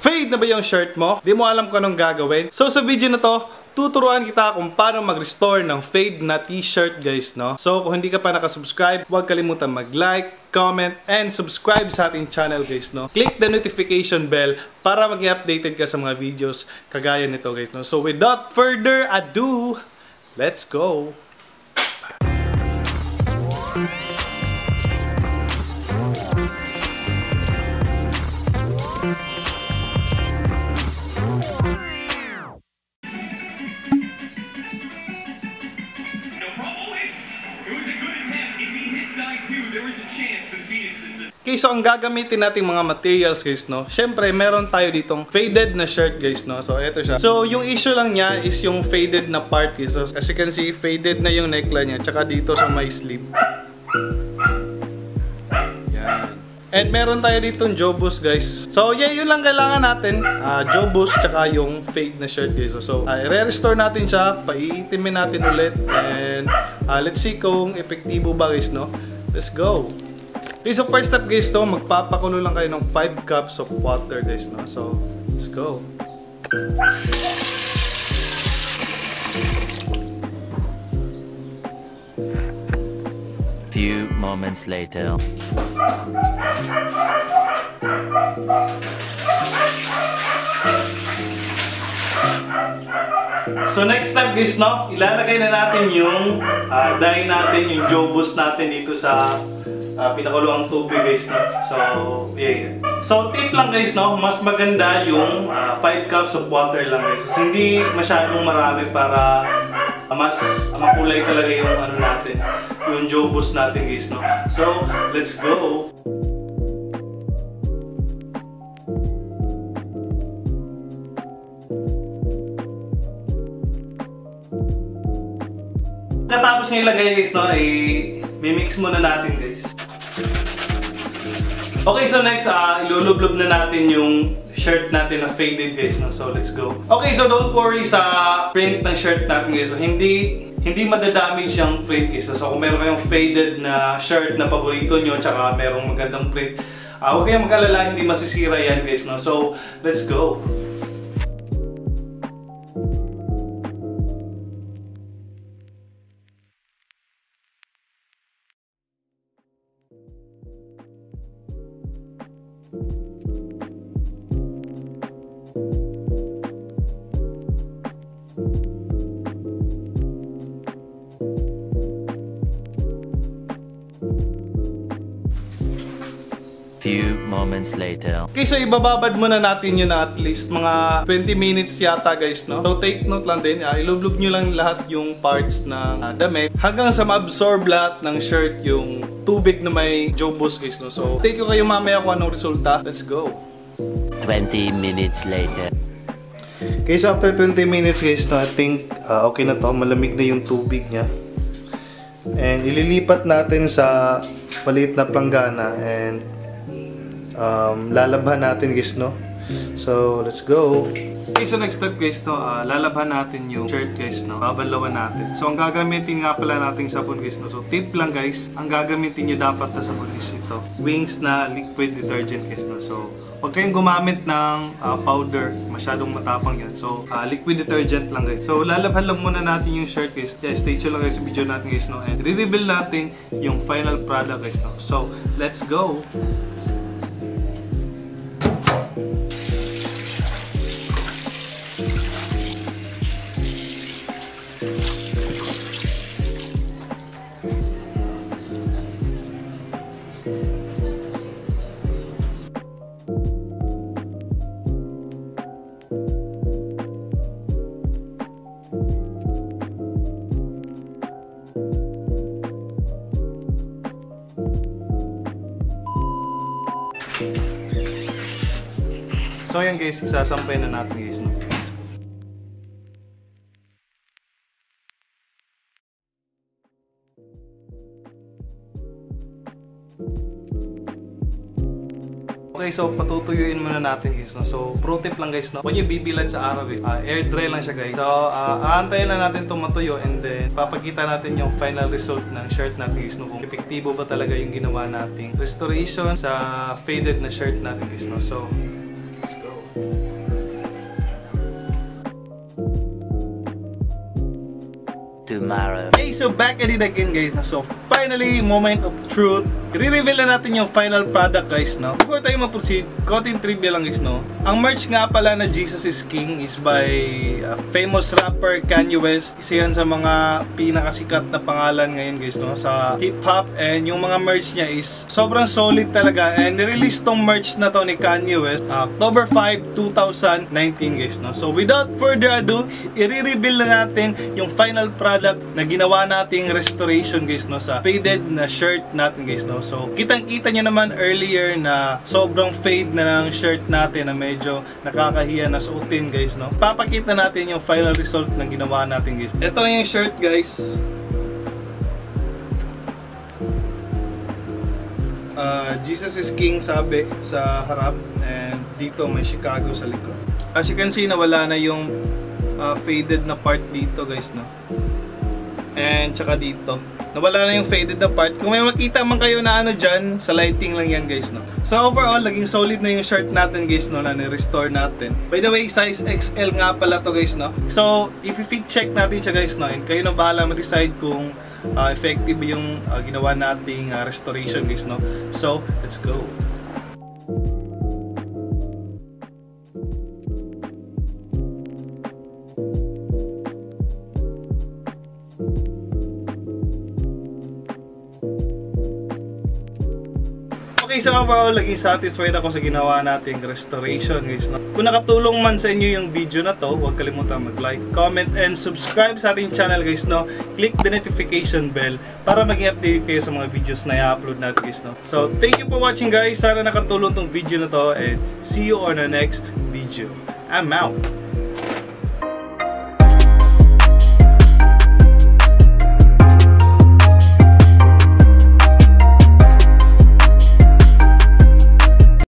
Fade na ba yung shirt mo? Di mo alam kung anong gagawin? So sa video na to, tuturuan kita kung paano mag-restore ng fade na t-shirt guys, no? So kung hindi ka pa nakasubscribe, huwag kalimutan mag-like, comment, and subscribe sa ating channel guys, no? Click the notification bell para maging updated ka sa mga videos kagaya nito guys, no? So without further ado, let's go! Okay, so ang gagamitin nating mga materials guys, no? Syempre, meron tayo ditong faded na shirt guys, no? So, eto siya. So, yung issue lang niya is yung faded na part guys. So, as you can see, faded na yung neckline niya. Tsaka dito sa may sleeve. Yan. And meron tayo ditong jobus guys. So, yeah, yun lang kailangan natin. Jobus, tsaka yung fade na shirt guys. So, i-restore natin siya. Paiitimin natin ulit. And, let's see kung epektibo ba guys, no? Let's go! Okay, so first step guys to, magpapakulo lang kayo ng 5 cups of water guys, no? So, let's go. Few moments later. So next step guys, no? Ilalagay na natin yung dye natin, yung jobus natin dito sa pinakuluang tubig guys, no? So, yeah. So, tip lang guys, no? Mas maganda yung 5 cups of water lang guys. Kasi hindi masyadong marami para mas makulay talaga yung ano natin, yung jobus natin guys, no? So, let's go! Pagkatapos nyo ilagay guys, no? I-mix muna natin guys. Okay, so next, ilulublob na natin yung shirt natin na faded guys, no? So, let's go. Okay, so don't worry sa print ng shirt natin guys. So, hindi madadamage yung print guys. So, kung meron kayong faded na shirt na paborito nyo, tsaka merong magandang print, huwag kayong mag-alala, hindi masisira yan guys, no? So, let's go. Few moments later. Okay, so ibababad muna natin yun na at least mga 20 minutes yata guys, no? So take note lang din, ilublob nyo lang lahat yung parts ng damit hanggang sa ma-absorb lahat ng shirt yung tubig na may jobus guys, no? So take ko kayo mamaya kung anong resulta. Let's go! 20 minutes later. Okay, so after 20 minutes guys, no, I think okay na to, malamig na yung tubig niya. And ililipat natin sa maliit na planggana and lalabhan natin guys, no? So, let's go! Okay, so next step guys, no? Lalabhan natin yung shirt guys, no? Babanlawan natin. So, ang gagamitin nga pala nating sabon guys, no? So, tip lang guys, ang gagamitin nyo dapat na sabon is ito. Wings na liquid detergent guys, no? So, huwag kayong gumamit ng powder, masyadong matapang yan. So, liquid detergent lang guys. So, lalabhan lang muna natin yung shirt guys. Yeah, stay tuned lang guys sa video natin guys, no? And re-reveal natin yung final product guys, no? So, let's go! So ayan guys, isasampay na natin guys, no? Okay, so patutuyuin muna natin guys, no? So pro tip lang guys, no? Huwag nyo bibilad sa araw guys. Air dry lang siya guys. So aantayin lang natin itong matuyo and then papakita natin yung final result ng shirt natin guys, no? Kung epektibo ba talaga yung ginawa nating restoration sa faded na shirt natin guys, no? So let's go. tomorrow. Okay, so back at it again guys. So finally, moment of truth. I-reveal na natin yung final product guys, no? Before tayo ma-proceed, konting trivia lang guys, no? Ang merch nga pala na Jesus is King is by famous rapper Kanye West. Isa yan sa mga pinakasikat na pangalan ngayon guys, no? Sa hip-hop, and yung mga merch niya is sobrang solid talaga, and nirelease tong merch na to ni Kanye West October 5, 2019 guys, no? So without further ado, i-reveal na natin yung final product na ginawa nating restoration guys, no? Sa faded na shirt natin guys, no? So kitang-kita nyo naman earlier na sobrang fade na ng shirt natin na medyo nakakahiya na suotin guys, no? Papakita natin yung final result ng ginawa natin guys. Ito na yung shirt guys. Jesus is King sabi sa harap, and dito may Chicago sa likod. As you can see, nawala na yung faded na part dito guys, no? And tsaka dito nawala na yung faded na part. Kung may makita man kayo na ano dyan, sa lighting lang yan guys, no? So overall, naging solid na yung shirt natin guys, no? Na ni-restore natin. By the way, size XL nga pala to guys, no? So if fit check natin siya guys, no? And kayo na bahala mag-decide kung effective yung ginawa nating restoration guys, no? So let's go. Okay, so overall, naging satisfied ako sa ginawa nating restoration guys, no? Kung nakatulong man sa inyo yung video na to, huwag kalimutan mag-like, comment, and subscribe sa ating channel guys, no? Click the notification bell para maging update kayo sa mga videos na i-upload natin guys, no? So thank you for watching guys. Sana nakatulong tong video na to, and see you on the next video. I'm out.